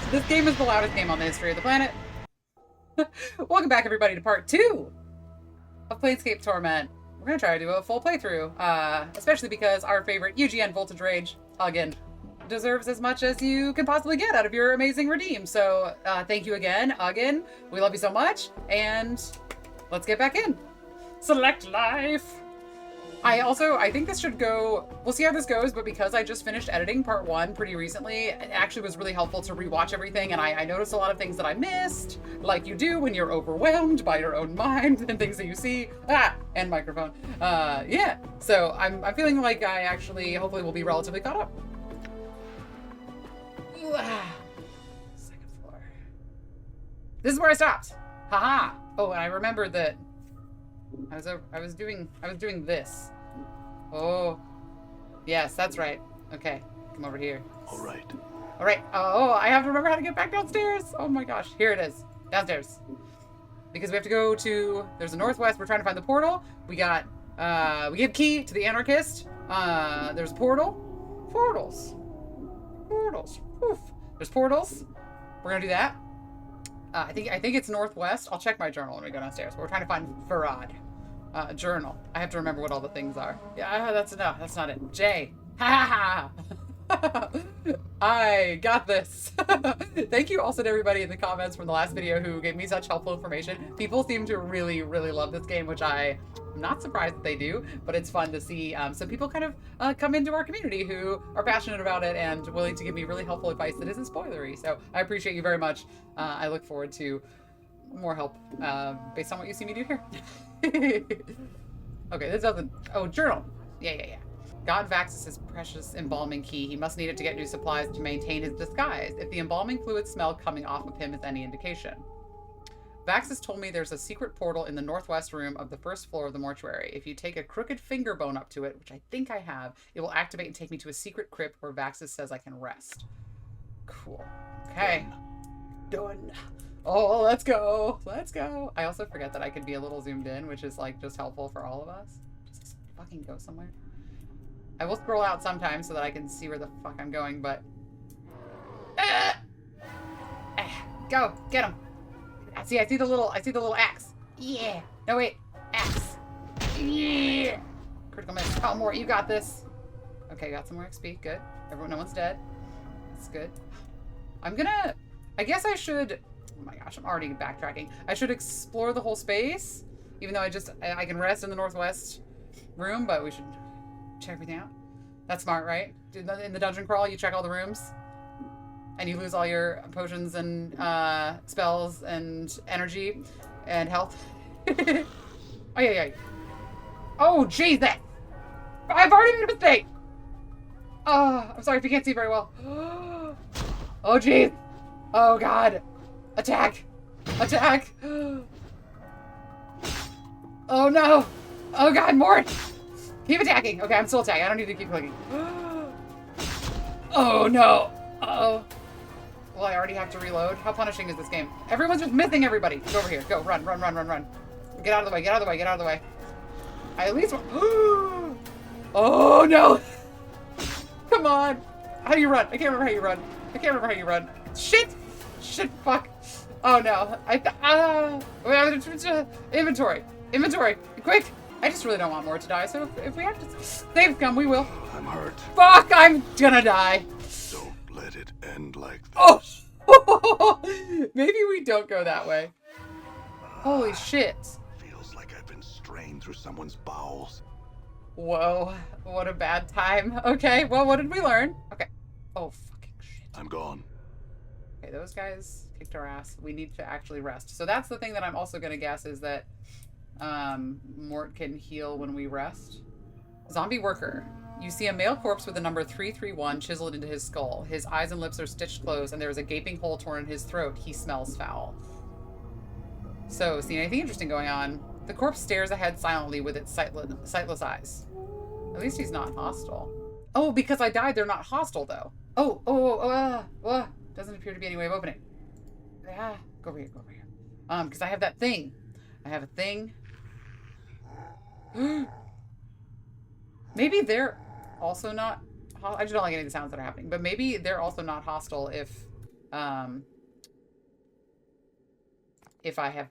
This game is the loudest game on the history of the planet. Welcome back, everybody, to part 2 of Planescape Torment. We're going to try to do a full playthrough, especially because our favorite UGNVOLTAGERAGE, again, deserves as much as you can possibly get out of your amazing redeem. So thank you again. We love you so much, and let's get back in. Select life. I think this should go, we'll see how this goes, but because I just finished editing part 1 pretty recently, it actually was really helpful to rewatch everything, and I noticed a lot of things that I missed, like you do when you're overwhelmed by your own mind and things that you see. And microphone. Yeah, so I'm feeling like I actually, hopefully will be relatively caught up. Second floor. This is where I stopped. Haha. Oh, and I remembered that I was doing this. Oh, yes, that's right. Okay, come over here. All right. Oh, I have to remember how to get back downstairs. Oh my gosh, here it is, downstairs. Because we have to go to, there's a northwest. We're trying to find the portal. We got, we give key to the anarchist. There's a portal. Portals. Oof. There's portals. We're gonna do that. I think it's northwest. I'll check my journal when we go downstairs. But we're trying to find Farad. Journal. I have to remember what all the things are. Yeah, that's not it. J. Ha ha ha. I got this. Thank you also to everybody in the comments from the last video who gave me such helpful information. People seem to really, really love this game, which I'm not surprised that they do, but it's fun to see some people kind of come into our community who are passionate about it and willing to give me really helpful advice that isn't spoilery. So I appreciate you very much. I look forward to more help based on what you see me do here. Okay, this doesn't... Oh, journal. Yeah. God Vaxis his precious embalming key. He must need it to get new supplies to maintain his disguise, if the embalming fluid smell coming off of him is any indication. Vaxis told me there's a secret portal in the northwest room of the first floor of the mortuary. If you take a crooked finger bone up to it, which I think I have, it will activate and take me to a secret crypt where Vaxis says I can rest. Cool. Okay. Done. Oh, let's go. I also forget that I could be a little zoomed in, which is like just helpful for all of us. Just fucking go somewhere. I will scroll out sometimes so that I can see where the fuck I'm going, but... Go, get him. I see the little axe. Yeah. No, wait. Axe. Yeah. Critical miss. Oh, more. You got this. Okay, got some more XP. Good. No one's dead. That's good. I guess I should... Oh my gosh, I'm already backtracking. I should explore the whole space, even though I can rest in the northwest room, but we should check everything out. That's smart, right? In the dungeon crawl, you check all the rooms, and you lose all your potions and spells and energy and health. Oh, yeah. Oh, Jesus! I've already made a mistake! Oh, I'm sorry if you can't see very well. Oh, jeez! Oh, God! Attack! Oh no! Oh god, more! Keep attacking! Okay, I'm still attacking. I don't need to keep clicking. Oh no! Uh-oh. Well, I already have to reload. How punishing is this game? Everyone's just missing everybody. Go over here. Go. Run. Get out of the way. I at least want... Oh no! Come on! How do you run? I can't remember how you run. Shit, fuck. Oh no. Inventory. Quick. I just really don't want more to die, so if we have to save come, we will. I'm hurt. Fuck, I'm gonna die. Don't let it end like this. Oh! Maybe we don't go that way. Holy shit. Feels like I've been strained through someone's bowels. Whoa, what a bad time. Okay, well, what did we learn? Okay. Oh, fucking shit. I'm gone. Okay, those guys kicked our ass. We need to actually rest. So that's the thing that I'm also going to guess is that Mort can heal when we rest. Zombie worker. You see a male corpse with the number 331 chiseled into his skull. His eyes and lips are stitched closed, and there is a gaping hole torn in his throat. He smells foul. So, see anything interesting going on? The corpse stares ahead silently with its sightless eyes. At least he's not hostile. Oh, because I died, they're not hostile, though. Doesn't appear to be any way of opening. Go over here. Because I have that thing. I have a thing. Maybe they're also not... I just don't like any of the sounds that are happening. But maybe they're also not hostile if If I have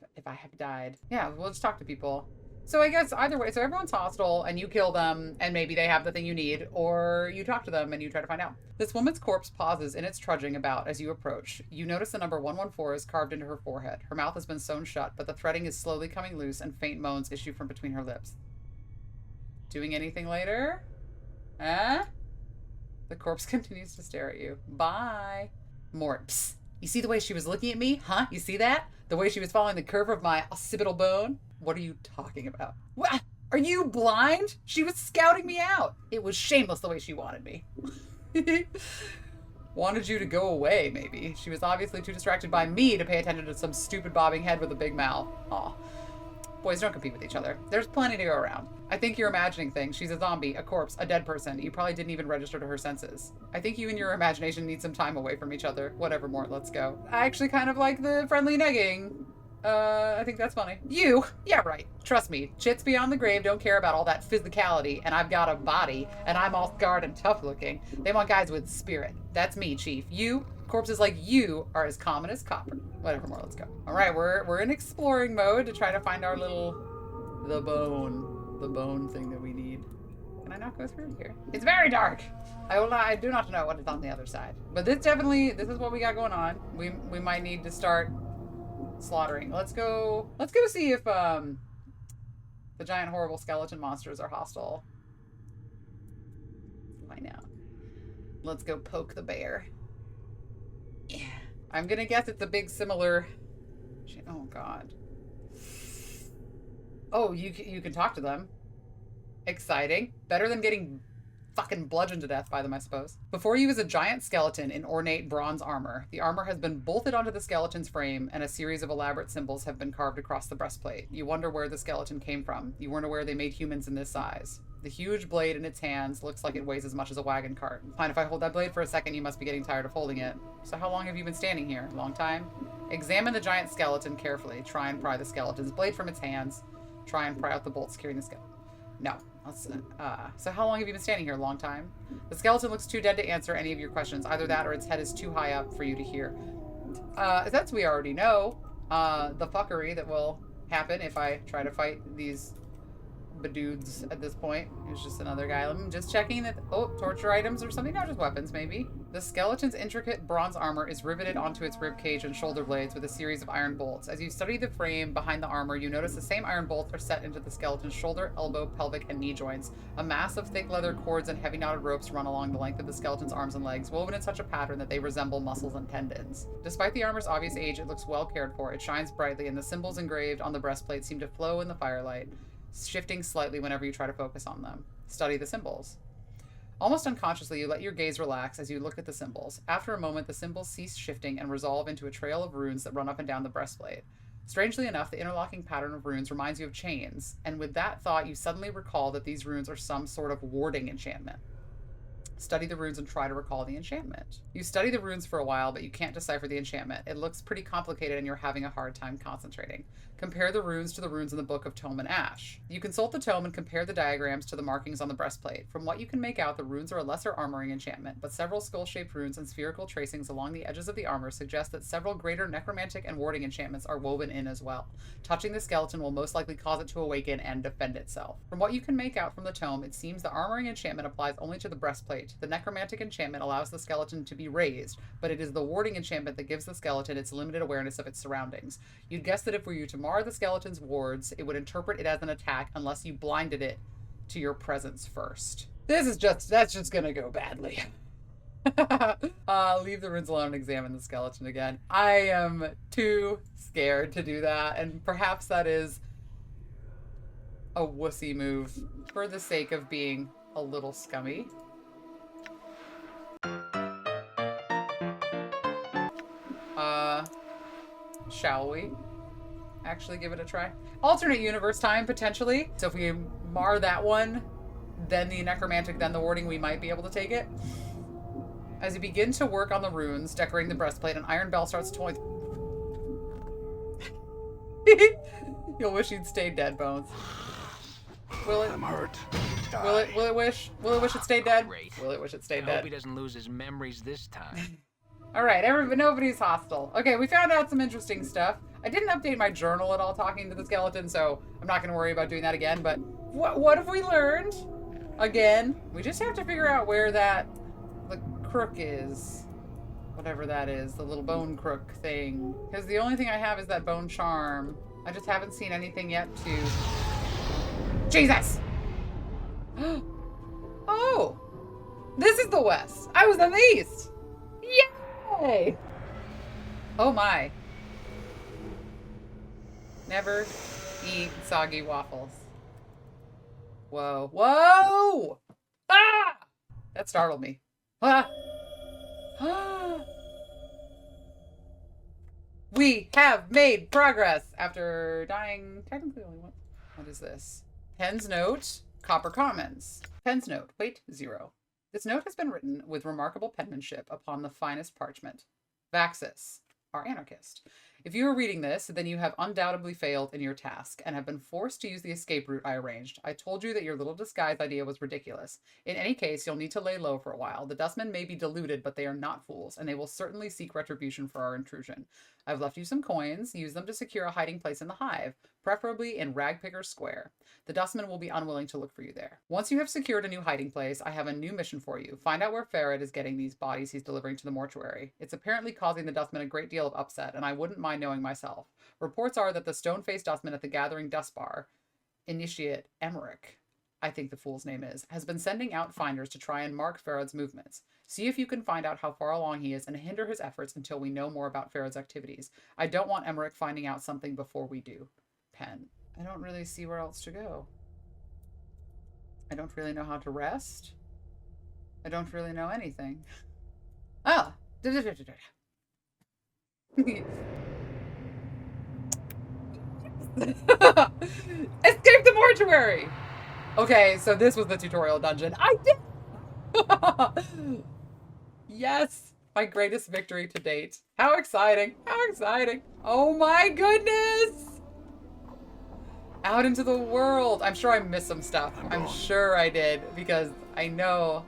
died. Yeah, we'll just talk to people. So I guess either way, so everyone's hostile and you kill them and maybe they have the thing you need, or you talk to them and you try to find out. This woman's corpse pauses in its trudging about as you approach. You notice the number 114 is carved into her forehead. Her mouth has been sewn shut, but the threading is slowly coming loose and faint moans issue from between her lips. Doing anything later? Eh? The corpse continues to stare at you. Bye. Mort, psst. You see the way she was looking at me? Huh? You see that? The way she was following the curve of my occipital bone? What are you talking about? What? Are you blind? She was scouting me out. It was shameless the way she wanted me. Wanted you to go away, maybe. She was obviously too distracted by me to pay attention to some stupid bobbing head with a big mouth. Aw. Boys don't compete with each other. There's plenty to go around. I think you're imagining things. She's a zombie, a corpse, a dead person. You probably didn't even register to her senses. I think you and your imagination need some time away from each other. Whatever, Mort, let's go. I actually kind of like the friendly negging. I think that's funny. You? Yeah, right. Trust me, chits beyond the grave don't care about all that physicality, and I've got a body, and I'm all scarred and tough looking. They want guys with spirit. That's me, Chief. You? Corpses like you are as common as copper. Whatever, more, let's go. All right, we're in exploring mode to try to find our little, the bone thing that we need. Can I not go through here? It's very dark. I do not know what is on the other side. But this is what we got going on. We might need to start slaughtering. Let's go see if the giant horrible skeleton monsters are hostile. Find out. Let's go poke the bear. Yeah. I'm gonna guess it's a big similar. Oh god. Oh, you can talk to them. Exciting. Better than getting fucking bludgeoned to death by them, I suppose. Before you is a giant skeleton in ornate bronze armor. The armor has been bolted onto the skeleton's frame, and a series of elaborate symbols have been carved across the breastplate. You wonder where the skeleton came from. You weren't aware they made humans in this size. The huge blade in its hands looks like it weighs as much as a wagon cart. Fine, if I hold that blade for a second, you must be getting tired of holding it. So how long have you been standing here? Long time? Examine the giant skeleton carefully. Try and pry the skeleton's blade from its hands. Try and pry out the bolts carrying the skeleton. No. So how long have you been standing here? Long time? The skeleton looks too dead to answer any of your questions. Either that or its head is too high up for you to hear. That's we already know. The fuckery that will happen if I try to fight these badudes at this point. It's just another guy. I'm just checking that. Oh, torture items or something? No, just weapons, maybe. The skeleton's intricate bronze armor is riveted onto its rib cage and shoulder blades with a series of iron bolts. As you study the frame behind the armor, you notice the same iron bolts are set into the skeleton's shoulder, elbow, pelvic, and knee joints. A mass of thick leather cords and heavy knotted ropes run along the length of the skeleton's arms and legs, woven in such a pattern that they resemble muscles and tendons. Despite the armor's obvious age, it looks well cared for. It shines brightly, and the symbols engraved on the breastplate seem to flow in the firelight, shifting slightly whenever you try to focus on them. Study the symbols. Almost unconsciously, you let your gaze relax as you look at the symbols. After a moment, the symbols cease shifting and resolve into a trail of runes that run up and down the breastplate. Strangely enough, the interlocking pattern of runes reminds you of chains, and with that thought, you suddenly recall that these runes are some sort of warding enchantment. Study the runes and try to recall the enchantment. You study the runes for a while, but you can't decipher the enchantment. It looks pretty complicated and you're having a hard time concentrating. Compare the runes to the runes in the Book of Tome and Ash. You consult the tome and compare the diagrams to the markings on the breastplate. From what you can make out, the runes are a lesser armoring enchantment, but several skull-shaped runes and spherical tracings along the edges of the armor suggest that several greater necromantic and warding enchantments are woven in as well. Touching the skeleton will most likely cause it to awaken and defend itself. From what you can make out from the tome, it seems the armoring enchantment applies only to the breastplate. The necromantic enchantment allows the skeleton to be raised, but it is the warding enchantment that gives the skeleton its limited awareness of its surroundings. You'd guess that if were you to mar the skeleton's wards, it would interpret it as an attack unless you blinded it to your presence first. That's just gonna go badly. Leave the runes alone and examine the skeleton again. I am too scared to do that, and perhaps that is a wussy move for the sake of being a little scummy. Shall we actually give it a try? Alternate universe time, potentially. So if we mar that one, then the necromantic, then the warding, we might be able to take it. As you begin to work on the runes, decorating the breastplate, an iron bell starts tolling. You'll wish you'd stayed dead, Bones. Will it? I'm hurt. Will it wish it stayed dead? Great. Will it wish it stayed I dead? hope he doesn't lose his memories this time. Alright, nobody's hostile. Okay, we found out some interesting stuff. I didn't update my journal at all talking to the skeleton, so I'm not going to worry about doing that again, but what have we learned? Again, we just have to figure out where the crook is. Whatever that is, the little bone crook thing. Because the only thing I have is that bone charm. I just haven't seen anything yet to... Jesus! Oh! This is the west! I was in the east! Yay! Oh my. Never eat soggy waffles. Whoa. Whoa! Ah! That startled me. Ah! We have made progress after dying technically only once. What is this? Pen's note, copper commons. Pen's note, weight 0. This note has been written with remarkable penmanship upon the finest parchment. Vaxis, our anarchist. If you are reading this, then you have undoubtedly failed in your task and have been forced to use the escape route I arranged. I told you that your little disguise idea was ridiculous. In any case, you'll need to lay low for a while. The dustmen may be deluded, but they are not fools, and they will certainly seek retribution for our intrusion. I've left you some coins. Use them to secure a hiding place in the hive, preferably in Ragpicker Square. The dustmen will be unwilling to look for you there. Once you have secured a new hiding place, I have a new mission for you. Find out where Farad is getting these bodies he's delivering to the mortuary. It's apparently causing the dustmen a great deal of upset, and I wouldn't mind knowing myself. Reports are that the stone-faced dustman at the Gathering Dust Bar, Initiate Emmerich, I think the fool's name is, has been sending out finders to try and mark Farad's movements. See if you can find out how far along he is and hinder his efforts until we know more about Farad's activities. I don't want Emmerich finding out something before we do. Pen. I don't really see where else to go. I don't really know how to rest. I don't really know anything. Ah! Escape the mortuary! Okay, so this was the tutorial dungeon. I did! Yes! My greatest victory to date. How exciting! How exciting! Oh my goodness! Out into the world! I'm sure I missed some stuff. I'm sure I did, because I know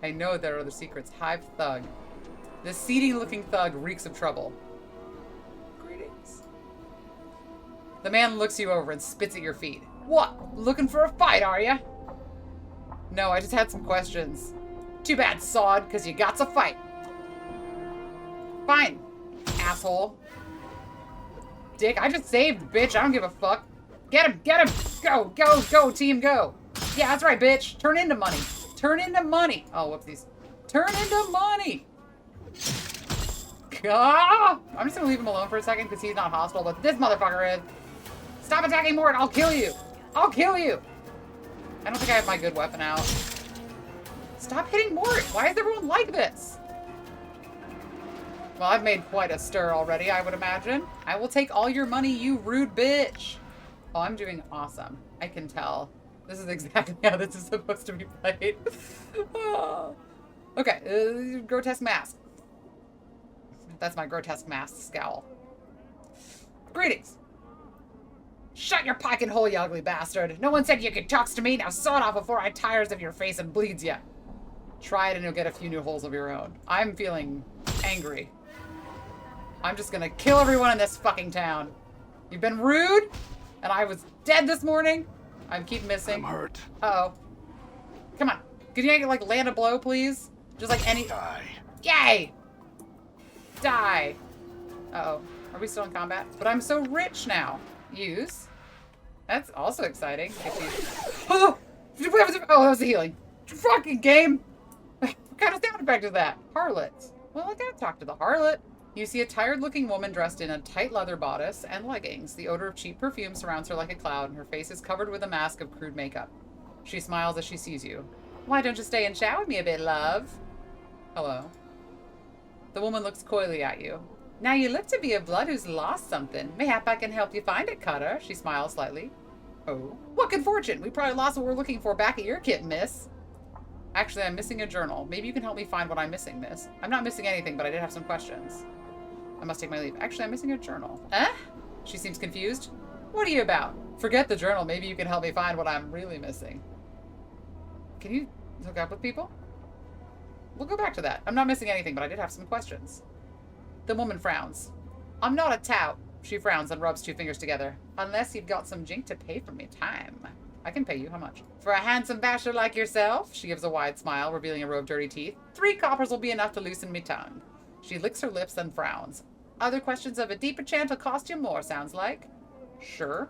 there are other secrets. Hive Thug. This seedy-looking thug reeks of trouble. Greetings. The man looks you over and spits at your feet. What? Looking for a fight, are ya? No, I just had some questions. Too bad, sod, because you got to fight. Fine, asshole. Dick, I just saved, bitch. I don't give a fuck. Get him, get him. Go, go, go, team, go. Yeah, that's right, bitch. Turn into money. Turn into money. Oh, whoopsies. Turn into money. Ah! I'm just gonna leave him alone for a second because he's not hostile, but this motherfucker is. Stop attacking Mort. I'll kill you. I'll kill you. I don't think I have my good weapon out. Stop hitting Mort. Why is everyone like this? Well, I've made quite a stir already, I would imagine. I will take all your money, you rude bitch. Oh, I'm doing awesome. I can tell. This is exactly how this is supposed to be played. Oh. Okay, grotesque mask. That's my grotesque mask scowl. Greetings. Shut your pocket hole, you ugly bastard. No one said you could talk to me. Now saw it off before I tires of your face and bleeds you. Try it and you'll get a few new holes of your own. I'm feeling angry. I'm just gonna kill everyone in this fucking town. You've been rude, and I was dead this morning. I keep missing. I'm hurt. Uh-oh. Come on. Could you like land a blow, please? Just like any... Die. Yay! Die. Uh-oh. Are we still in combat? But I'm so rich now. Use. That's also exciting. Oh! Oh, that was a healing. Fucking game! What kind of sound effect is that? Harlot. Well, I gotta talk to the harlot. You see a tired-looking woman dressed in a tight leather bodice and leggings. The odor of cheap perfume surrounds her like a cloud, and her face is covered with a mask of crude makeup. She smiles as she sees you. Why don't you stay and chat with me a bit, love? Hello. The woman looks coyly at you. Now you look to be a blood who's lost something. Mayhap I can help you find it, Cutter. She smiles slightly. Oh. What good fortune. We probably lost what we're looking for back at your kit, miss. Actually, I'm missing a journal. Maybe you can help me find what I'm missing, miss. I'm not missing anything, but I did have some questions. I must take my leave. Actually, I'm missing a journal. Eh? She seems confused. What are you about? Forget the journal. Maybe you can help me find what I'm really missing. Can you hook up with people? We'll go back to that. I'm not missing anything, but I did have some questions. The woman frowns. I'm not a tout. She frowns and rubs 2 fingers together. Unless you've got some jink to pay for me time. I can pay you. How much? For a handsome bachelor like yourself, she gives a wide smile, revealing a row of dirty teeth. 3 coppers will be enough to loosen me tongue. She licks her lips and frowns. Other questions of a deeper chant will cost you more, sounds like. Sure.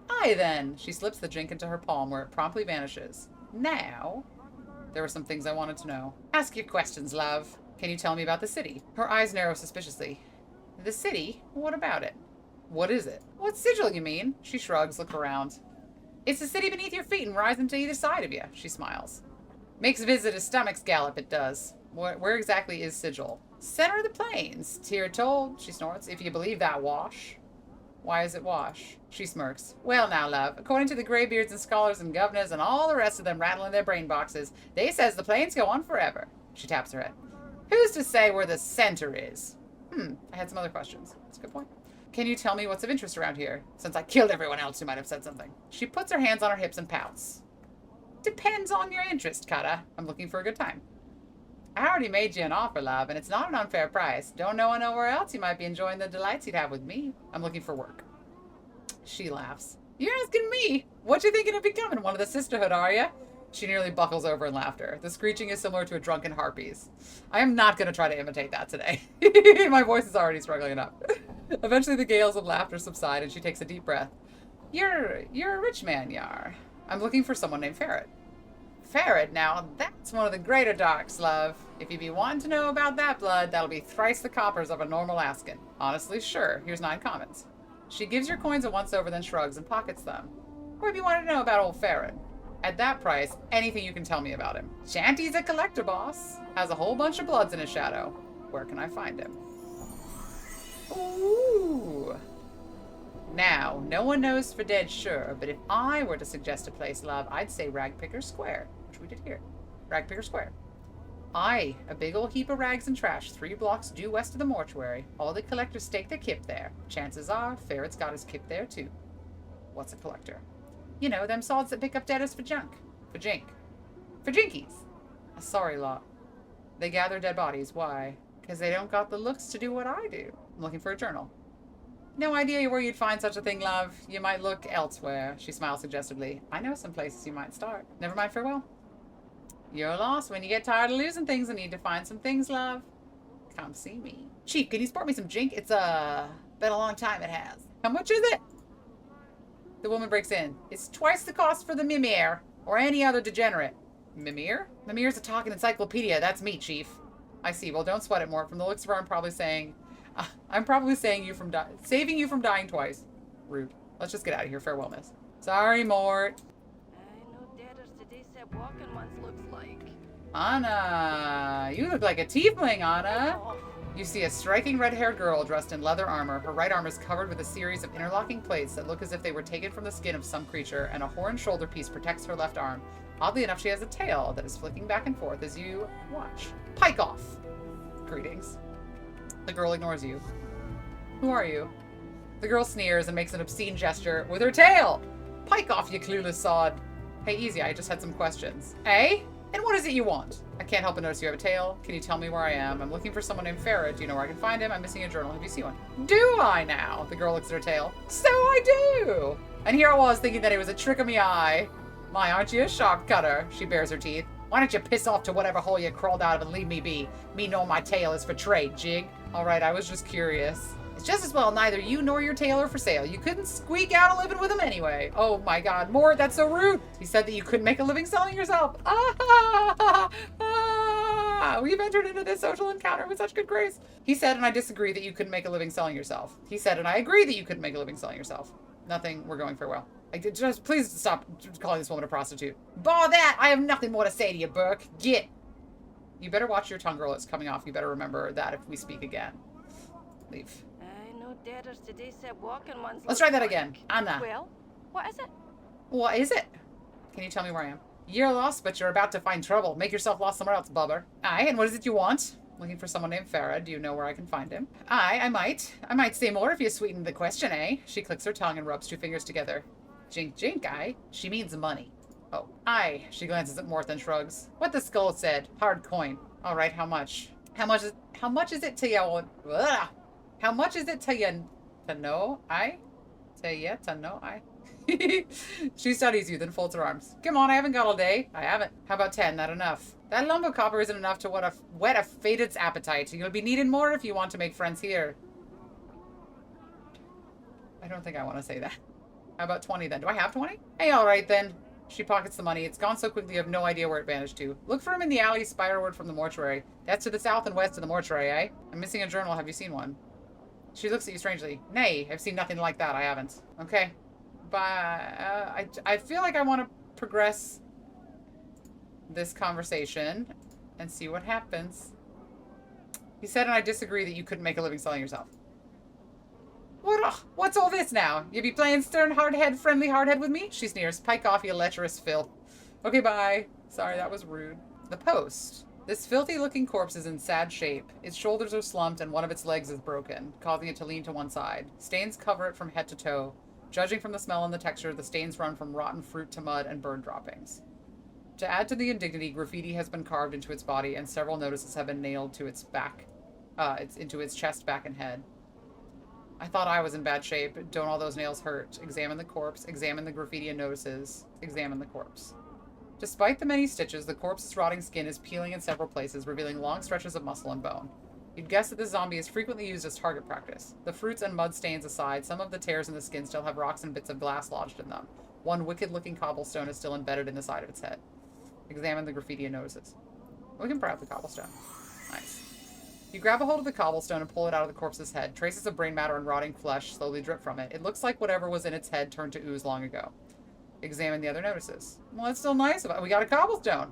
Aye then. She slips the drink into her palm where it promptly vanishes. Now, there were some things I wanted to know. Ask your questions, love. Can you tell me about the city? Her eyes narrow suspiciously. The city? What about it? What is it? What sigil, you mean? She shrugs, looks around. It's the city beneath your feet and rising to either side of you, she smiles. Makes visit a stomach's gallop, it does. Where exactly is sigil? Center of the plains. Tyr told, she snorts, if you believe that wash. Why is it wash? She smirks. Well now, love, according to the graybeards and scholars and governors and all the rest of them rattling their brain boxes, they says the plains go on forever. She taps her head. Who's to say where the center is? I had some other questions. That's a good point. Can you tell me what's of interest around here? Since I killed everyone else who might have said something. She puts her hands on her hips and pouts. Depends on your interest, Kata. I'm looking for a good time. I already made you an offer, love, and it's not an unfair price. Don't know nowhere else you might be enjoying the delights you'd have with me. I'm looking for work. She laughs. You're asking me? What you thinking of becoming? One of the sisterhood, are you? She nearly buckles over in laughter. The screeching is similar to a drunken harpy's. I am not going to try to imitate that today. My voice is already struggling enough. Eventually the gales of laughter subside and she takes a deep breath. You're a rich man, Yar. I'm looking for someone named Ferret. Ferret, now that's one of the greater darks, love. If you be wanting to know about that blood, that'll be thrice the coppers of a normal asking. Honestly, sure. Here's 9 commons. She gives your coins a once-over, then shrugs and pockets them. What do you want to know about old Ferret? At that price, anything you can tell me about him. Shanty's a collector, boss. Has a whole bunch of bloods in his shadow. Where can I find him? Ooh. Now, no one knows for dead sure, but if I were to suggest a place, love, I'd say Ragpicker Square, which we did here. Ragpicker Square. Aye, a big old heap of rags and trash, 3 blocks due west of the mortuary. All the collectors stake their kip there. Chances are, Ferret's got his kip there too. What's a collector? You know, them sods that pick up debtors for junk. For jink. For jinkies. A sorry lot. They gather dead bodies. Why? Because they don't got the looks to do what I do. I'm looking for a journal. No idea where you'd find such a thing, love. You might look elsewhere. She smiles suggestively. I know some places you might start. Never mind, farewell. You're lost when you get tired of losing things and need to find some things, love. Come see me. Chief, can you sport me some jink? It's, been a long time, it has. How much is it? The woman breaks in. It's twice the cost for the Mimir, or any other degenerate. Mimir? Mimir's a talking encyclopedia. That's me, Chief. I see. Well, don't sweat it more. From the looks of her, I'm probably saving you from dying twice. Rude. Let's just get out of here. Farewell, miss. Sorry, Mort. I know debtors today said walking once looks like. Anna, you look like a tiefling, Anna. Oh. You see a striking red-haired girl dressed in leather armor. Her right arm is covered with a series of interlocking plates that look as if they were taken from the skin of some creature, and a horn shoulder piece protects her left arm. Oddly enough, she has a tail that is flicking back and forth as you watch. Pike off! Greetings. The girl ignores you. Who are you? The girl sneers and makes an obscene gesture with her tail! Pike off, you clueless sod! Hey, easy, I just had some questions. Eh? And what is it you want? I can't help but notice you have a tail. Can you tell me where I am? I'm looking for someone named Ferret. Do you know where I can find him? I'm missing a journal. Have you seen one? Do I now? The girl looks at her tail. So I do! And here I was thinking that it was a trick of me eye. My, aren't you a sharp cutter? She bares her teeth. Why don't you piss off to whatever hole you crawled out of and leave me be? Me knowing my tail is for trade, jig. Alright, I was just curious. It's just as well neither you nor your tail are for sale. You couldn't squeak out a living with him anyway. Oh my god, Mort, that's so rude. He said that you couldn't make a living selling yourself. We've entered into this social encounter with such good grace. He said, and I disagree, that you couldn't make a living selling yourself. He said, and I agree that you couldn't make a living selling yourself. Nothing, we're going farewell. Just please stop calling this woman a prostitute. Bar that! I have nothing more to say to you, Burke. Get. You better watch your tongue, girl. It's coming off. You better remember that if we speak again. Leave. I know debtors today said walking once. Let's try that again. Anna. Well, what is it? What is it? Can you tell me where I am? You're lost, but you're about to find trouble. Make yourself lost somewhere else, bubber. Aye, and what is it you want? Looking for someone named Farah. Do you know where I can find him? Aye, I might. I might say more if you sweeten the question, eh? She clicks her tongue and rubs 2 fingers together. Jink, jink, aye. She means money. Oh, aye. She glances at Mort and shrugs. What the skull said. Hard coin. All right, how much? How How much is it to you? Ugh. How much is it to you to know? To know? She studies you, then folds her arms. Come on, I haven't got all day. I haven't. How about 10? Not enough. That lump of copper isn't enough to whet a fated's appetite. You'll be needing more if you want to make friends here. I don't think I want to say that. How about 20 then? Do I have 20? Hey, all right then. She pockets the money. It's gone so quickly you have no idea where it vanished to. Look for him in the alley spiralward from the mortuary. That's to the south and west of the mortuary, eh? I'm missing a journal. Have you seen one? She looks at you strangely. Nay, I've seen nothing like that. I haven't. Okay. But I feel like I want to progress this conversation and see what happens. He said, and I disagree, that you couldn't make a living selling yourself. What's all this now? You be playing stern hardhead, friendly hardhead with me? She sneers. Pike off, you lecherous filth. Okay, bye. Sorry, that was rude. The post. This filthy-looking corpse is in sad shape. Its shoulders are slumped and one of its legs is broken, causing it to lean to one side. Stains cover it from head to toe. Judging from the smell and the texture, the stains run from rotten fruit to mud and bird droppings. To add to the indignity, graffiti has been carved into its body and several notices have been nailed to its back, into its chest, back, and head. I thought I was in bad shape. Don't all those nails hurt? Examine the corpse. Examine the graffiti and notices. Examine the corpse. Despite the many stitches, the corpse's rotting skin is peeling in several places, revealing long stretches of muscle and bone. You'd guess that this zombie is frequently used as target practice. The fruits and mud stains aside, some of the tears in the skin still have rocks and bits of glass lodged in them. One wicked-looking cobblestone is still embedded in the side of its head. Examine the graffiti and notices. We can pry out the cobblestone. Nice. You grab a hold of the cobblestone and pull it out of the corpse's head. Traces of brain matter and rotting flesh slowly drip from it. It looks like whatever was in its head turned to ooze long ago. Examine the other notices. Well, that's still nice. We got a cobblestone.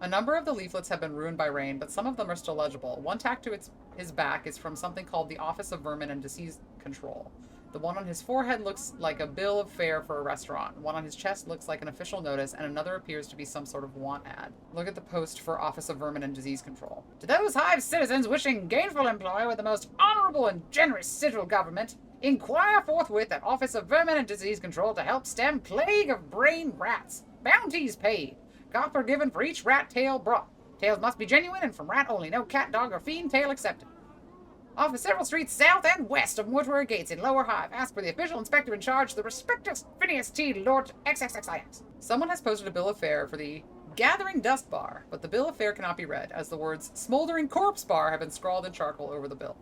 A number of the leaflets have been ruined by rain, but some of them are still legible. One tacked to his back is from something called the Office of Vermin and Disease Control. The one on his forehead looks like a bill of fare for a restaurant. One on his chest looks like an official notice, and another appears to be some sort of want ad. Look at the post for Office of Vermin and Disease Control. To those hive citizens wishing gainful employ with the most honorable and generous sigil government, inquire forthwith at Office of Vermin and Disease Control to help stem plague of brain rats. Bounties paid. Copper given for each rat tail brought. Tails must be genuine and from rat only. No cat, dog, or fiend tail accepted. Off of several streets south and west of mortuary gates in Lower Hive. Ask for the official inspector in charge, the respective Phineas T. Lord XXXIX. Someone has posted a bill of fare for the Gathering Dust Bar, but the bill of fare cannot be read, as the words Smoldering Corpse Bar have been scrawled in charcoal over the bill.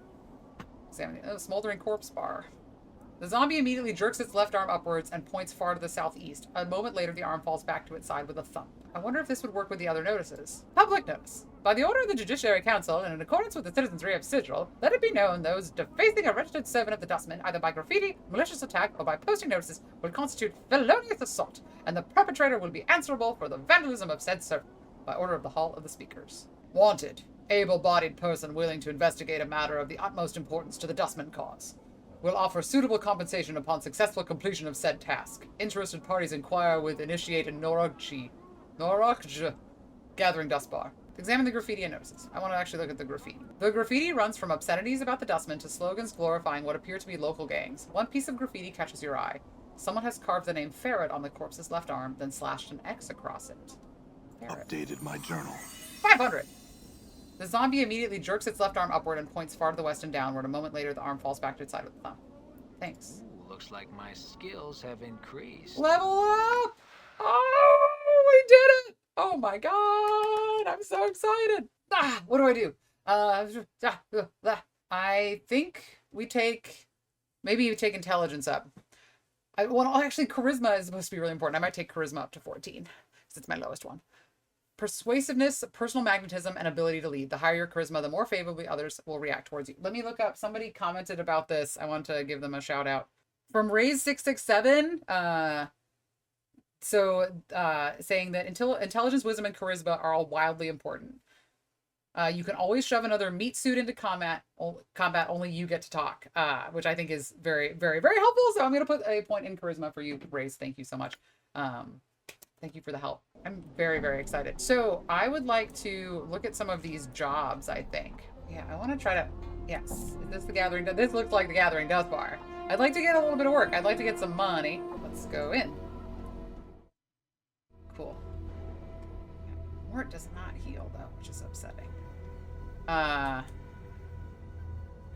Examining Smoldering Corpse Bar. The zombie immediately jerks its left arm upwards and points far to the southeast. A moment later, the arm falls back to its side with a thump. I wonder if this would work with the other notices. Public notice. By the order of the Judiciary Council, and in accordance with the Citizenry of Sigil, let it be known those defacing a registered servant of the dustman, either by graffiti, malicious attack, or by posting notices, will constitute felonious assault, and the perpetrator will be answerable for the vandalism of said servant, by order of the Hall of the Speakers. Wanted. Able-bodied person willing to investigate a matter of the utmost importance to the dustman cause. Will offer suitable compensation upon successful completion of said task. Interested parties inquire with initiate in Norokj. Gathering Dust Bar. Examine the graffiti and notices. I want to actually look at the graffiti. The graffiti runs from obscenities about the dustman to slogans glorifying what appear to be local gangs. One piece of graffiti catches your eye. Someone has carved the name Ferret on the corpse's left arm, then slashed an X across it. Ferret. Updated my journal. 500! The zombie immediately jerks its left arm upward and points far to the west and downward. A moment later, the arm falls back to its side with a thumb. Thanks. Ooh, looks like my skills have increased. Level up! Oh, we did it! Oh my god! I'm so excited! What do? I think we take... Maybe you take intelligence up. Actually, charisma is supposed to be really important. I might take charisma up to 14, because it's my lowest one. Persuasiveness, personal magnetism, and ability to lead. The higher your charisma, the more favorably others will react towards you. Let me look up. Somebody commented about this. I want to give them a shout out. From Raise667, saying that intelligence, wisdom, and charisma are all wildly important. You can always shove another meat suit into combat. Only you get to talk, which I think is very, very, very helpful. So I'm going to put a point in charisma for you, Raise. Thank you so much. Thank you for the help. I'm very, very excited. So I would like to look at some of these jobs, I think. Yeah, I want to try to... Yes. Is this the Gathering... This looks like the Gathering Dust Bar. I'd like to get a little bit of work. I'd like to get some money. Let's go in. Cool. Mort does not heal, though, which is upsetting.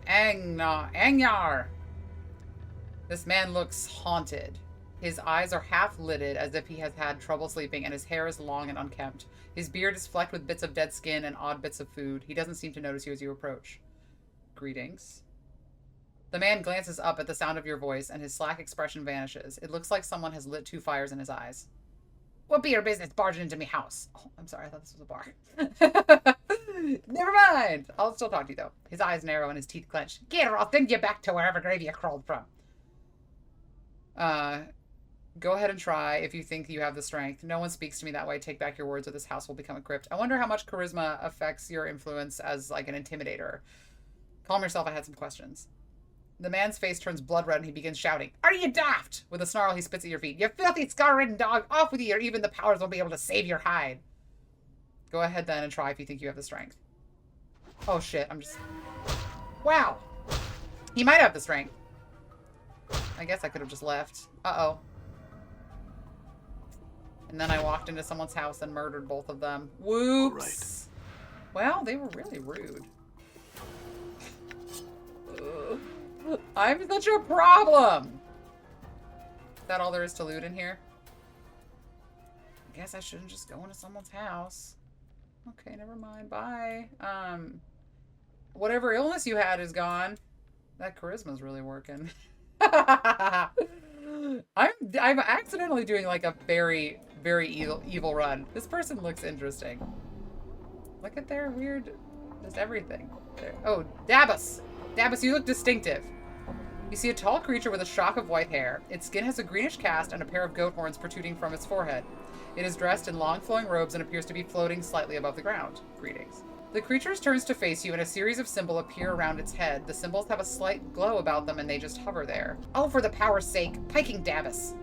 Anyar. This man looks haunted. His eyes are half lidded as if he has had trouble sleeping, and his hair is long and unkempt. His beard is flecked with bits of dead skin and odd bits of food. He doesn't seem to notice you as you approach. Greetings. The man glances up at the sound of your voice, and his slack expression vanishes. It looks like someone has lit 2 fires in his eyes. What be your business barging into me house? Oh, I'm sorry, I thought this was a bar. Never mind. I'll still talk to you, though. His eyes narrow and his teeth clench. Get her, I'll send you back to wherever grave you crawled from. Go ahead and try if you think you have the strength. No one speaks to me that way. Take back your words or this house will become a crypt. I wonder how much charisma affects your influence as, like, an intimidator. Calm yourself, I had some questions. The man's face turns blood red and he begins shouting, "Are you daft?" With a snarl, he spits at your feet. "You filthy, scar-ridden dog! Off with you, or even the powers won't be able to save your hide." Go ahead then and try if you think you have the strength. Oh shit, I'm just... Wow! He might have the strength. I guess I could have just left. Uh-oh. And then I walked into someone's house and murdered both of them. Whoops! Well, they were really rude. I'm such a problem! Is that all there is to loot in here? I guess I shouldn't just go into someone's house. Okay, never mind. Bye. Whatever illness you had is gone. That charisma's really working. I'm accidentally doing like a very, very evil run. This person looks interesting. Look at their weird... just everything. Oh, Dabus! Dabus, you look distinctive. You see a tall creature with a shock of white hair. Its skin has a greenish cast and a pair of goat horns protruding from its forehead. It is dressed in long flowing robes and appears to be floating slightly above the ground. Greetings. The creature turns to face you and a series of symbols appear around its head. The symbols have a slight glow about them and they just hover there. Oh, for the power's sake, piking Dabus.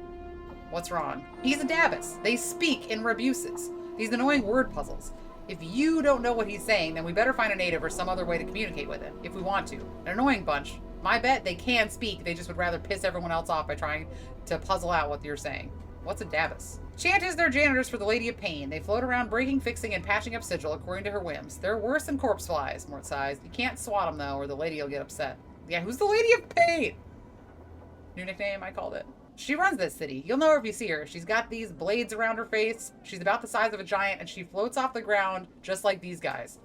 What's wrong? He's a Dabus. They speak in rebuses. These annoying word puzzles. If you don't know what he's saying, then we better find a native or some other way to communicate with him, if we want to. An annoying bunch. My bet they can speak, they just would rather piss everyone else off by trying to puzzle out what you're saying. What's a Dabus? Chant is their janitors for the Lady of Pain. They float around breaking, fixing, and patching up sigil according to her whims. They're worse than corpse flies, Mort sighs. You can't swat them, though, or the lady will get upset. Yeah, who's the Lady of Pain? New nickname, I called it. She runs this city. You'll know her if you see her. She's got these blades around her face. She's about the size of a giant, and she floats off the ground just like these guys.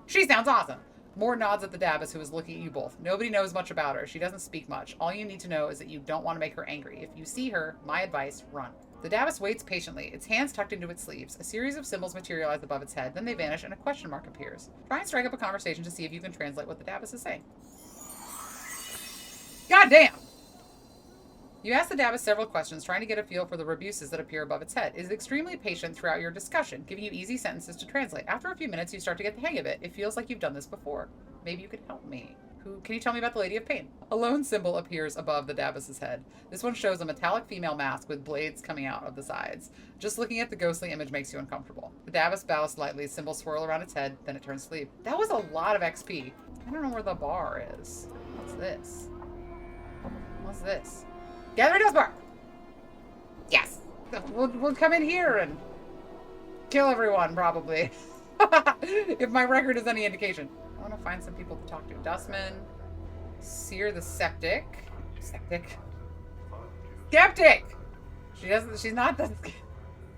She sounds awesome. Moore nods at the Dabus, who is looking at you both. Nobody knows much about her. She doesn't speak much. All you need to know is that you don't want to make her angry. If you see her, my advice, run. The Dabus waits patiently, its hands tucked into its sleeves. A series of symbols materialize above its head, then they vanish and a question mark appears. Try and strike up a conversation to see if you can translate what the Dabus is saying. God damn! You ask the Dabus several questions, trying to get a feel for the rebuses that appear above its head. It is extremely patient throughout your discussion, giving you easy sentences to translate. After a few minutes, you start to get the hang of it. It feels like you've done this before. Maybe you could help me. Can you tell me about the Lady of Pain? A lone symbol appears above the Dabus's head. This one shows a metallic female mask with blades coming out of the sides. Just looking at the ghostly image makes you uncomfortable. The Dabus bows slightly, symbols swirl around its head, then it turns to leave. That was a lot of XP. I don't know where the bar is. What's this? What's this? Gathering Dust Bar! Yes! We'll come in here and kill everyone, probably. If my record is any indication. I want to find some people to talk to. Dustman. Seer the Septic. Septic. Skeptic! She's not the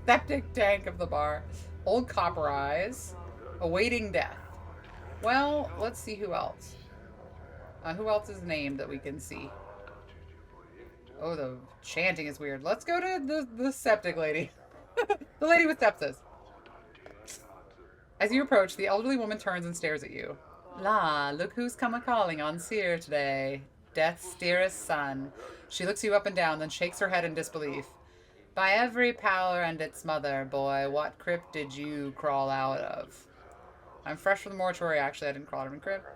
septic tank of the bar. Old Copper Eyes. Awaiting Death. Well, let's see who else. Who else is named that we can see? Oh, the chanting is weird. Let's go to the septic lady. The lady with sepsis. As you approach, the elderly woman turns and stares at you. La, look who's come a-calling on Seer today. Death's dearest son. She looks you up and down, then shakes her head in disbelief. By every power and its mother, boy, what crypt did you crawl out of? I'm fresh from the mortuary, actually. I didn't crawl out of a crypt.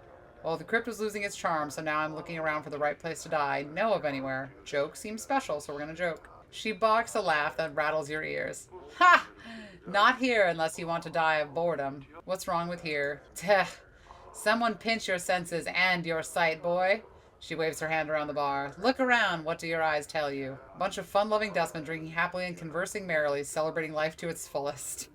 Well, the crypt was losing its charm, so now I'm looking around for the right place to die. Know of anywhere. Joke seems special, so we're gonna joke. She barks a laugh that rattles your ears. Ha! Not here unless you want to die of boredom. What's wrong with here? Teh. Someone pinch your senses and your sight, boy. She waves her hand around the bar. Look around. What do your eyes tell you? A bunch of fun-loving dustmen drinking happily and conversing merrily, celebrating life to its fullest.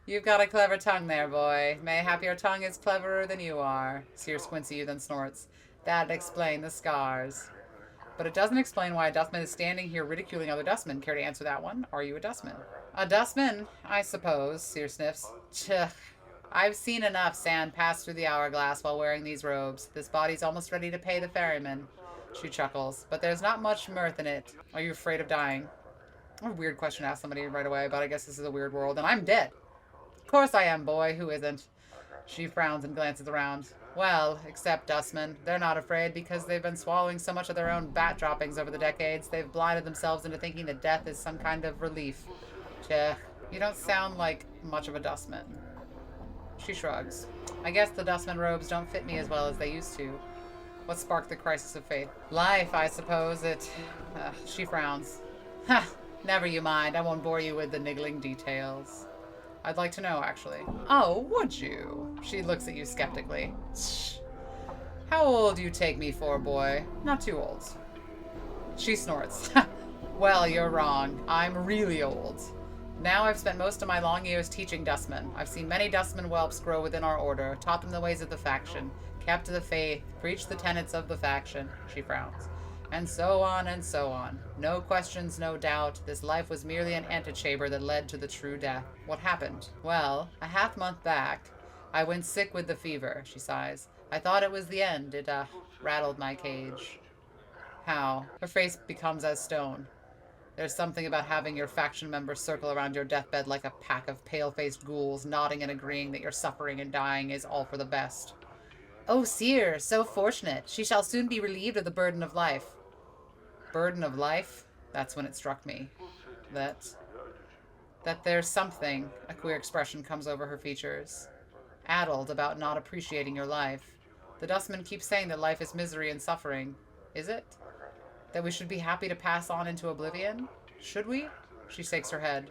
You've got a clever tongue there, boy. Mayhap your tongue is cleverer than you are. Seer squints at you, then snorts. That'd explain the scars. But it doesn't explain why a dustman is standing here ridiculing other dustmen. Care to answer that one? Are you a dustman? A dustman, I suppose, Seer sniffs. Tch. I've seen enough sand pass through the hourglass while wearing these robes. This body's almost ready to pay the ferryman. She chuckles. But there's not much mirth in it. Are you afraid of dying? What a weird question to ask somebody right away, but I guess this is a weird world, and I'm dead. Of course I am, boy. Who isn't? She frowns and glances around. Well, except dustmen. They're not afraid because they've been swallowing so much of their own bat droppings over the decades, they've blinded themselves into thinking that death is some kind of relief. Cheh, you don't sound like much of a dustman. She shrugs. I guess the dustman robes don't fit me as well as they used to. What sparked the crisis of faith? Life, I suppose. She frowns. Ha! Never you mind. I won't bore you with the niggling details. I'd like to know, actually. Oh, would you? She looks at you skeptically. Shh. How old do you take me for, boy? Not too old. She snorts. Well, you're wrong. I'm really old. Now I've spent most of my long years teaching dustmen. I've seen many dustman whelps grow within our order, taught them the ways of the faction, kept to the faith, preached the tenets of the faction. She frowns. And so on and so on. No questions, no doubt. This life was merely an antechamber that led to the true death. What happened? Well, a half-month back, I went sick with the fever, she sighs. I thought it was the end. It, rattled my cage. How? Her face becomes as stone. There's something about having your faction members circle around your deathbed like a pack of pale-faced ghouls, nodding and agreeing that your suffering and dying is all for the best. Oh, seer, so fortunate. She shall soon be relieved of the burden of life. Burden of life? That's when it struck me. That there's something, a queer expression comes over her features. Addled about not appreciating your life. The dustman keeps saying that life is misery and suffering. Is it? That we should be happy to pass on into oblivion? Should we? She shakes her head.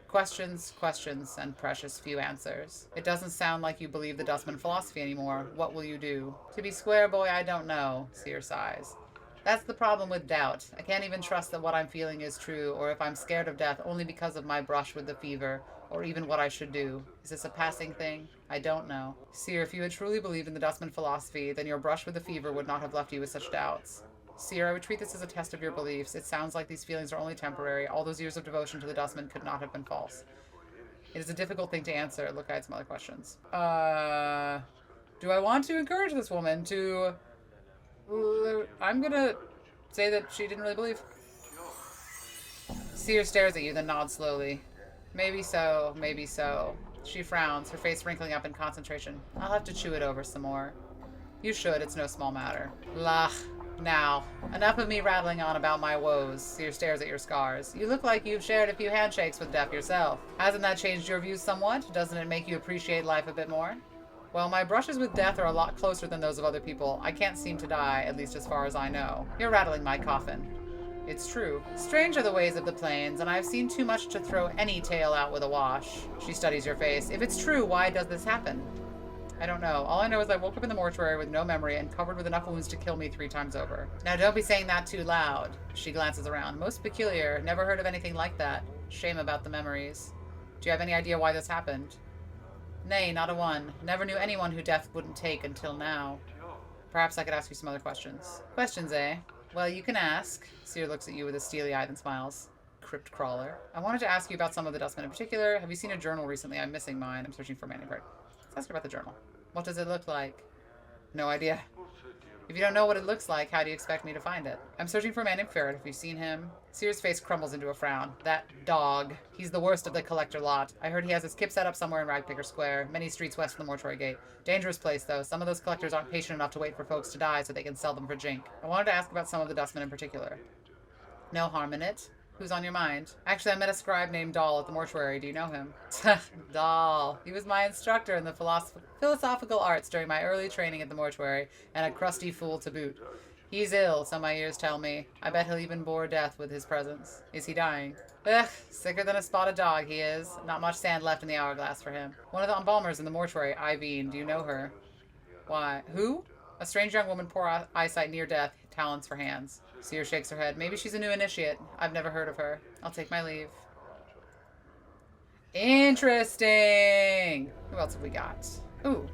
Questions, questions, and precious few answers. It doesn't sound like you believe the dustman philosophy anymore. What will you do? To be square, boy, I don't know, Seer sighs. That's the problem with doubt. I can't even trust that what I'm feeling is true, or if I'm scared of death only because of my brush with the fever, or even what I should do. Is this a passing thing? I don't know. Seer, if you had truly believed in the dustman philosophy, then your brush with the fever would not have left you with such doubts. Seer, I would treat this as a test of your beliefs. It sounds like these feelings are only temporary. All those years of devotion to the dustman could not have been false. It is a difficult thing to answer. Look, I had some other questions. Do I want to encourage this woman to... I'm gonna say that she didn't really believe. Seer stares at you, then nods slowly. Maybe so, maybe so. She frowns, her face wrinkling up in concentration. I'll have to chew it over some more. You should, it's no small matter. Lach. Now, enough of me rattling on about my woes. Seer stares at your scars. You look like you've shared a few handshakes with death yourself. Hasn't that changed your views somewhat? Doesn't it make you appreciate life a bit more? Well, my brushes with death are a lot closer than those of other people. I can't seem to die, at least as far as I know. You're rattling my coffin. It's true. Strange are the ways of the plains, and I've seen too much to throw any tale out with a wash. She studies your face. If it's true, why does this happen? I don't know. All I know is I woke up in the mortuary with no memory and covered with enough wounds to kill me 3 times over. Now don't be saying that too loud. She glances around. Most peculiar. Never heard of anything like that. Shame about the memories. Do you have any idea why this happened? Nay, not a one. Never knew anyone who death wouldn't take until now. Perhaps I could ask you some other questions. Questions, eh? Well, you can ask. Seer looks at you with a steely eye and smiles. Crypt crawler. I wanted to ask you about some of the dustmen in particular. Have you seen a journal recently? I'm missing mine. I'm searching for manuscript. Let's ask her about the journal. What does it look like? No idea. If you don't know what it looks like, how do you expect me to find it? I'm searching for a man named Ferret. Have you seen him? Seer's face crumbles into a frown. That dog. He's the worst of the collector lot. I heard he has his kip set up somewhere in Ragpicker Square, many streets west of the mortuary gate. Dangerous place, though. Some of those collectors aren't patient enough to wait for folks to die so they can sell them for jink. I wanted to ask about some of the dustmen in particular. No harm in it. Who's on your mind? Actually, I met a scribe named Dahl at the mortuary. Do you know him? Dahl. He was my instructor in the philosophical arts during my early training at the mortuary, and a crusty fool to boot. He's ill, so my ears tell me. I bet he'll even bore death with his presence. Is he dying? Ugh, sicker than a spotted dog, he is. Not much sand left in the hourglass for him. One of the embalmers in the mortuary, Iveen. Do you know her? Why? Who? A strange young woman, poor eyesight near death, talents for hands. Seer shakes her head. Maybe she's a new initiate. I've never heard of her. I'll take my leave. Interesting. Who else have we got? Ooh.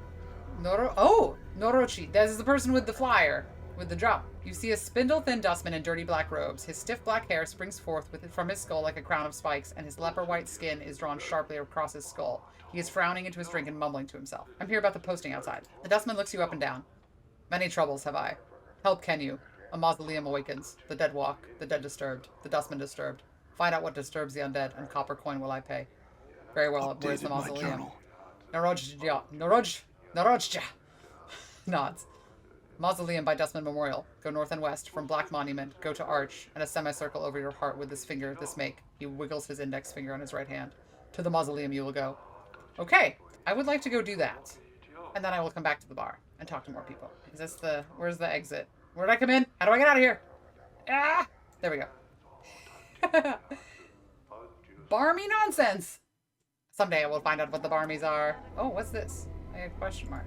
Norochi. This is the person with the flyer. With the drop. You see a spindle-thin dustman in dirty black robes. His stiff black hair springs forth from his skull like a crown of spikes, and his leper-white skin is drawn sharply across his skull. He is frowning into his drink and mumbling to himself. I'm here about the posting outside. The dustman looks you up and down. Many troubles have I. Help can you? A mausoleum awakens. The dead walk. The dead disturbed. The dustman disturbed. Find out what disturbs the undead, and copper coin will I pay. Very well. Where's the mausoleum? Narojja. Nods. Mausoleum by Dustman Memorial. Go north and west. From Black Monument, go to Arch, and a semicircle over your heart with this finger, this make. He wiggles his index finger on his right hand. To the mausoleum you will go. Okay, I would like to go do that. And then I will come back to the bar and talk to more people. Is this the... Where's the exit? Where did I come in? How do I get out of here? Ah! There we go. Barmy nonsense! Someday I will find out what the barmies are. Oh, what's this? I have a question mark.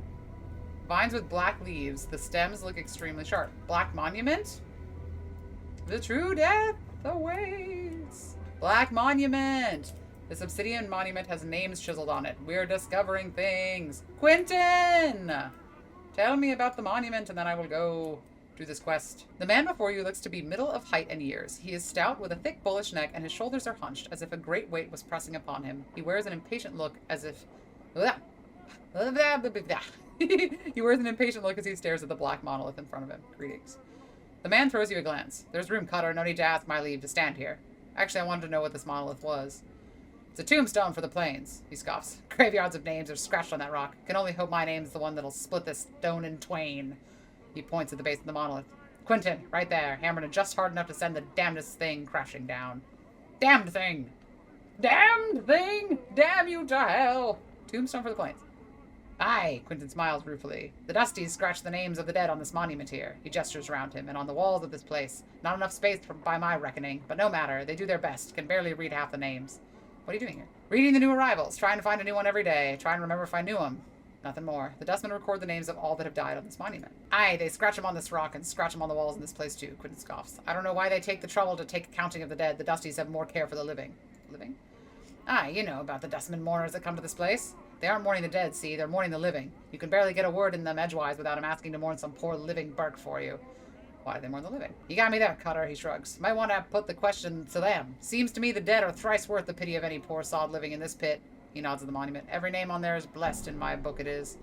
Vines with black leaves. The stems look extremely sharp. Black Monument? The true death awaits. Black Monument. This obsidian monument has names chiseled on it. We're discovering things. Quentin! Tell me about the monument and then I will go do this quest. The man before you looks to be middle of height and years. He is stout with a thick bullish neck and his shoulders are hunched as if a great weight was pressing upon him. He wears an impatient look as if... He wears an impatient look as he stares at the black monolith in front of him. Greetings. The man throws you a glance. There's room, Cutter. No need to ask my leave to stand here. Actually, I wanted to know what this monolith was. It's a tombstone for the plains, he scoffs. Graveyards of names are scratched on that rock. Can only hope my name's the one that'll split this stone in twain. He points at the base of the monolith. Quentin, right there, hammered it just hard enough to send the damnedest thing crashing down. Damned thing! Damned thing! Damn you to hell! Tombstone for the plains. Aye, Quentin smiles ruefully. The Dusties scratch the names of the dead on this monument here. He gestures around him, and on the walls of this place. Not enough space by my reckoning, but no matter. They do their best. Can barely read half the names. What are you doing here? Reading the new arrivals. Trying to find a new one every day. Trying to remember if I knew them. Nothing more. The dustmen record the names of all that have died on this monument. Aye, they scratch them on this rock and scratch them on the walls in this place too, Quentin scoffs. I don't know why they take the trouble to take accounting of the dead. The Dusties have more care for the living. Living? Aye, you know about the dustmen mourners that come to this place. They aren't mourning the dead, see? They're mourning the living. You can barely get a word in them edgewise without him asking to mourn some poor living Burke for you. Why do they mourn the living? You got me there, Cutter, he shrugs. Might want to put the question to them. Seems to me the dead are thrice worth the pity of any poor sod living in this pit. He nods at the monument. Every name on there is blessed in my book it is.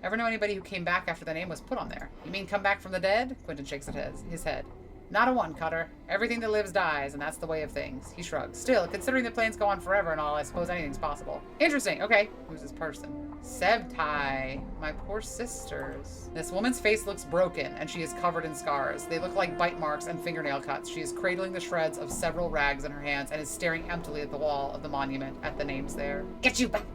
Ever know anybody who came back after the name was put on there? You mean come back from the dead? Quentin shakes his head. Not a one, Cutter. Everything that lives dies, and that's the way of things. He shrugs. Still, considering the planes go on forever and all, I suppose anything's possible. Interesting. Okay. Who's this person? Sebtai. My poor sisters. This woman's face looks broken, and she is covered in scars. They look like bite marks and fingernail cuts. She is cradling the shreds of several rags in her hands and is staring emptily at the wall of the monument at the names there. Get you back!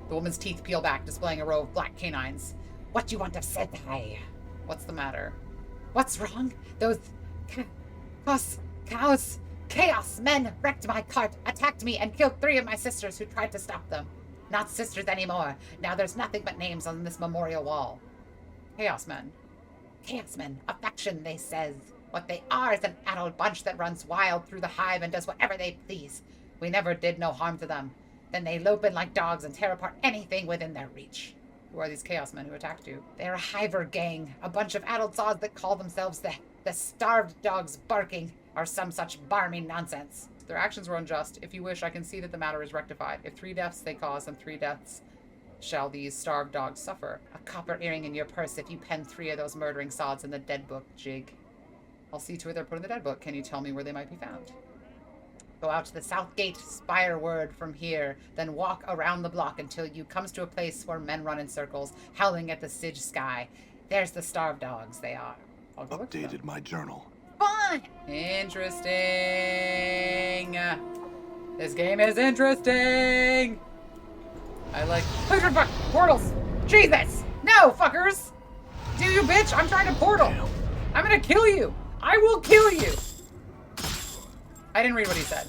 The woman's teeth peel back, displaying a row of black canines. What do you want of Sebtai? What's the matter? What's wrong? Those... Chaos men wrecked my cart, attacked me, and killed 3 of my sisters who tried to stop them. Not sisters anymore. Now there's nothing but names on this memorial wall. Chaos men. Chaos men. A faction, they says. What they are is an adult bunch that runs wild through the hive and does whatever they please. We never did no harm to them. Then they lope in like dogs and tear apart anything within their reach. Who are these chaos men who attacked you? They're a hiver gang. A bunch of adult sods that call themselves the starved dogs barking, or some such barmy nonsense. Their actions were unjust. If you wish, I can see that the matter is rectified. If 3 deaths they cause, then 3 deaths shall these starved dogs suffer. A copper earring in your purse if you pen 3 of those murdering sods in the dead book, Jig. I'll see to it they're put in the dead book. Can you tell me where they might be found? Go out to the south gate, spireward from here, then walk around the block until you comes to a place where men run in circles, howling at the Sige sky. There's the starved dogs, they are. I'll go Updated my journal. Fun! Interesting. This game is interesting. I like 100 bucks portals. Jesus! No, fuckers! Do you bitch? I'm trying to portal. Damn. I'm gonna kill you. I will kill you. I didn't read what he said.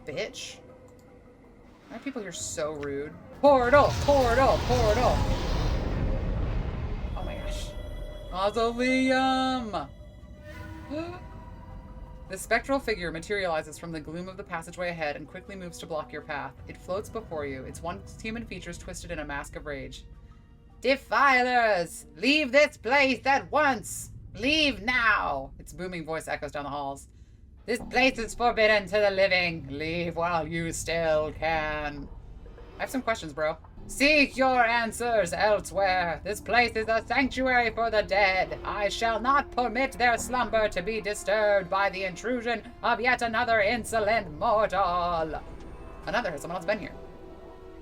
Bitch. Why are people here so rude? Portal, portal, portal. Oh my gosh. Mausoleum! The spectral figure materializes from the gloom of the passageway ahead and quickly moves to block your path. It floats before you, its once human features twisted in a mask of rage. Defilers! Leave this place at once! Leave now! Its booming voice echoes down the halls. This place is forbidden to the living. Leave while you still can. I have some questions, bro. Seek your answers elsewhere. This place is a sanctuary for the dead. I shall not permit their slumber to be disturbed by the intrusion of yet another insolent mortal. Someone else been here.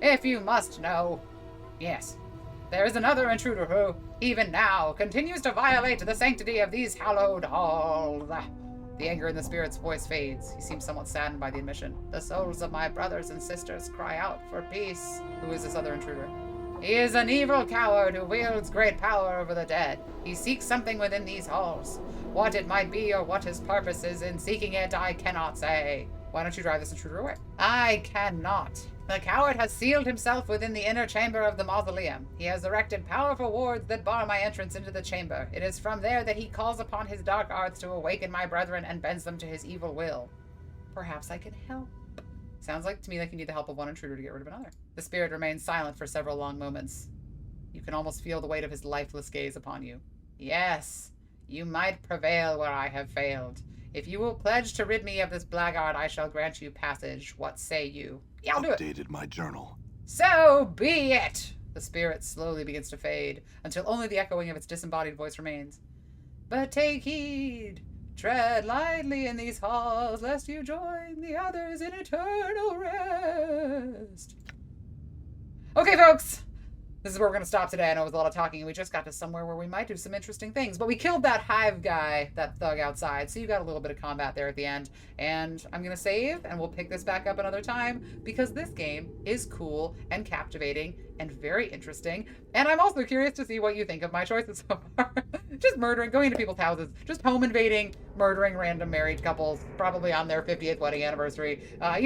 If you must know, yes, there is another intruder who, even now, continues to violate the sanctity of these hallowed halls. The anger in the spirit's voice fades. He seems somewhat saddened by the admission. The souls of my brothers and sisters cry out for peace. Who is this other intruder? He is an evil coward who wields great power over the dead. He seeks something within these halls. What it might be or what his purpose is in seeking it, I cannot say. Why don't you drive this intruder away? I cannot. The coward has sealed himself within the inner chamber of the mausoleum. He has erected powerful wards that bar my entrance into the chamber. It is from there that he calls upon his dark arts to awaken my brethren and bends them to his evil will. Perhaps I can help. Sounds like to me like you need the help of one intruder to get rid of another. The spirit remains silent for several long moments. You can almost feel the weight of his lifeless gaze upon you. Yes, you might prevail where I have failed. If you will pledge to rid me of this blackguard, I shall grant you passage. What say you? Yeah, I'll do it. Updated my journal. So be it! The spirit slowly begins to fade, until only the echoing of its disembodied voice remains. But take heed! Tread lightly in these halls, lest you join the others in eternal rest. Okay, folks! This is where we're going to stop today. I know it was a lot of talking, and we just got to somewhere where we might do some interesting things. But we killed that hive guy, that thug outside, so you got a little bit of combat there at the end. And I'm going to save, and we'll pick this back up another time, because this game is cool and captivating and very interesting. And I'm also curious to see what you think of my choices so far. Just murdering, going into people's houses, just home invading, murdering random married couples, probably on their 50th wedding anniversary,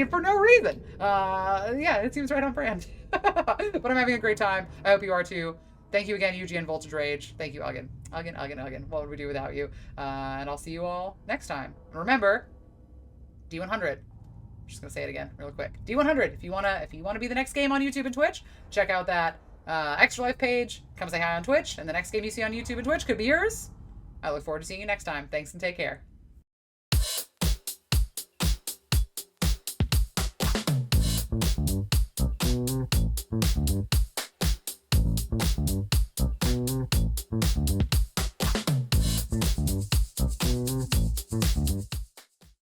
for no reason. Yeah, it seems right on brand. But I'm having a great time. I hope you are too. Thank you again, UGNVOLTAGERAGE. Thank you, Uggen. Uggen. What would we do without you? And I'll see you all next time. And remember, D100. Just gonna say it again real quick. D100. If you wanna be the next game on YouTube and Twitch, check out that Extra Life page. Come say hi on Twitch, and the next game you see on YouTube and Twitch could be yours. I look forward to seeing you next time. Thanks and take care.